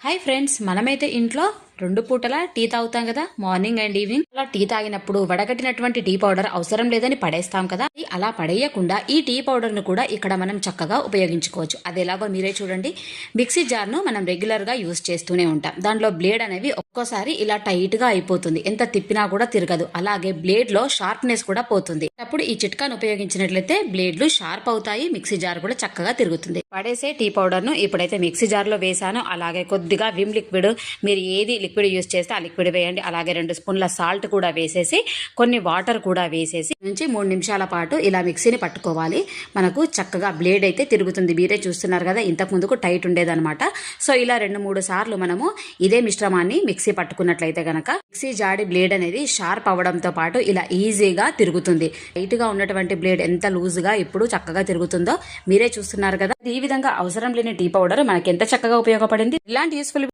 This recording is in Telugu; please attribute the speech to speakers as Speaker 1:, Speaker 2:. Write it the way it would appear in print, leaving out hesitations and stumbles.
Speaker 1: హాయ్ ఫ్రెండ్స్, మనమైతే ఇంట్లో 2 పూటలా టీ తాగుతాం కదా, మార్నింగ్ అండ్ ఈవినింగ్. అలా టీ తాగినప్పుడు వడగట్టినటువంటి టీ పౌడర్ అవసరం లేదని పడేస్తాం కదా. అలా పడేయకుండా ఈ టీ పౌడర్ ను కూడా ఇక్కడ మనం చక్కగా ఉపయోగించుకోవచ్చు. అది ఎలాగో మీరే చూడండి. మిక్సీ జార్ ను మనం రెగ్యులర్ గా యూజ్ చేస్తూనే ఉంటాం. దాంట్లో బ్లేడ్ అనేవి ఒక్కోసారి ఇలా టైట్ గా అయిపోతుంది, ఎంత తిప్పినా కూడా తిరగదు. అలాగే బ్లేడ్ లో షార్ప్నెస్ కూడా పోతుంది. అప్పుడు ఈ చిట్కాను ఉపయోగించినట్లయితే బ్లేడ్లు షార్ప్ అవుతాయి, మిక్సీ జార్ కూడా చక్కగా తిరుగుతుంది. పడేసే టీ పౌడర్ ను ఇప్పుడైతే మిక్సీ జార్ లో వేసాను. అలాగే కొద్దిగా విమ్ లిక్విడ్, మీరు ఏది లిక్విడ్ యూజ్ చేస్తే ఆ లిక్విడ్ వేయండి. అలాగే 2 స్పూన్ల సాల్ట్ కూడా వేసేసి, కొన్ని వాటర్ కూడా వేసేసి నుంచి 3 నిమిషాల పాటు ఇలా మిక్సీని పట్టుకోవాలి. మనకు చక్కగా బ్లేడ్ అయితే తిరుగుతుంది. మీరే చూస్తున్నారు కదా, ఇంతకు ముందుకు టైట్ ఉండేదన్నమాట. సో ఇలా 2-3 సార్లు మనము ఇదే మిశ్రమాన్ని మిక్సీ పట్టుకున్నట్లయితే గనక మిక్సీ జాడి బ్లేడ్ అనేది షార్ప్ అవడంతో పాటు ఇలా ఈజీగా తిరుగుతుంది. టైట్ గా ఉన్నటువంటి బ్లేడ్ ఎంత లూజ్ గా ఇప్పుడు చక్కగా తిరుగుతుందో మీరే చూస్తున్నారు కదా. ఈ విధంగా అవసరం లేని టీ పౌడర్ మనకి ఎంత చక్కగా ఉపయోగపడింది. ఇలాంటి యూస్ఫుల్